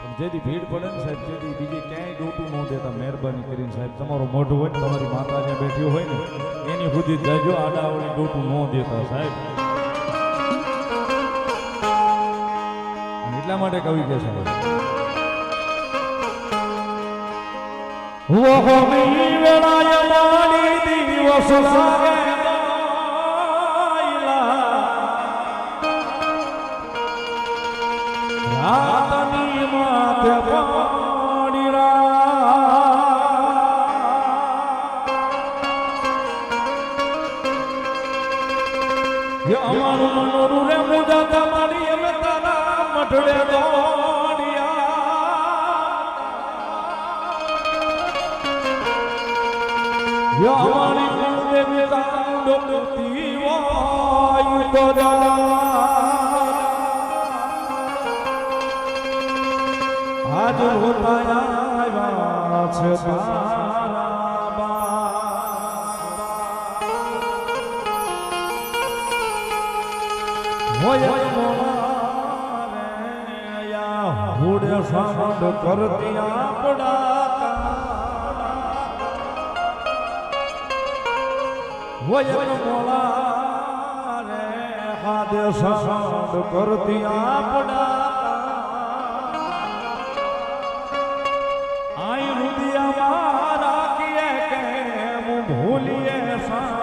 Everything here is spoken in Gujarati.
પણ જેથી ભીડ પડે ને સાહેબ જેથી બીજી ક્યાંય ડોટું ન દેતા મહેરબાની કરીને સાહેબ તમારું મોઢું હોય ને તમારી માતા જ્યાં બેઠી હોય ને એની સુધી જજો આડાવડી ડોટું ન દેતા સાહેબ. એટલા માટે કવિ કે સાહેબ વો મી વેળાએ મારી દિવસ લાગે રાતની માથે પાણી અમારું મનોરું રે મુજા તમારી અમે તારા મઢડે દોડિયા અમારી દેવી ડોકતી વાયુ તો આજ હોતાયા છે તારા હોય મોળા હુડે સાંડ કરતી આપડા હોય મોળા રે હાદે સાંડ કરતી આપડા ભૂલિએ સા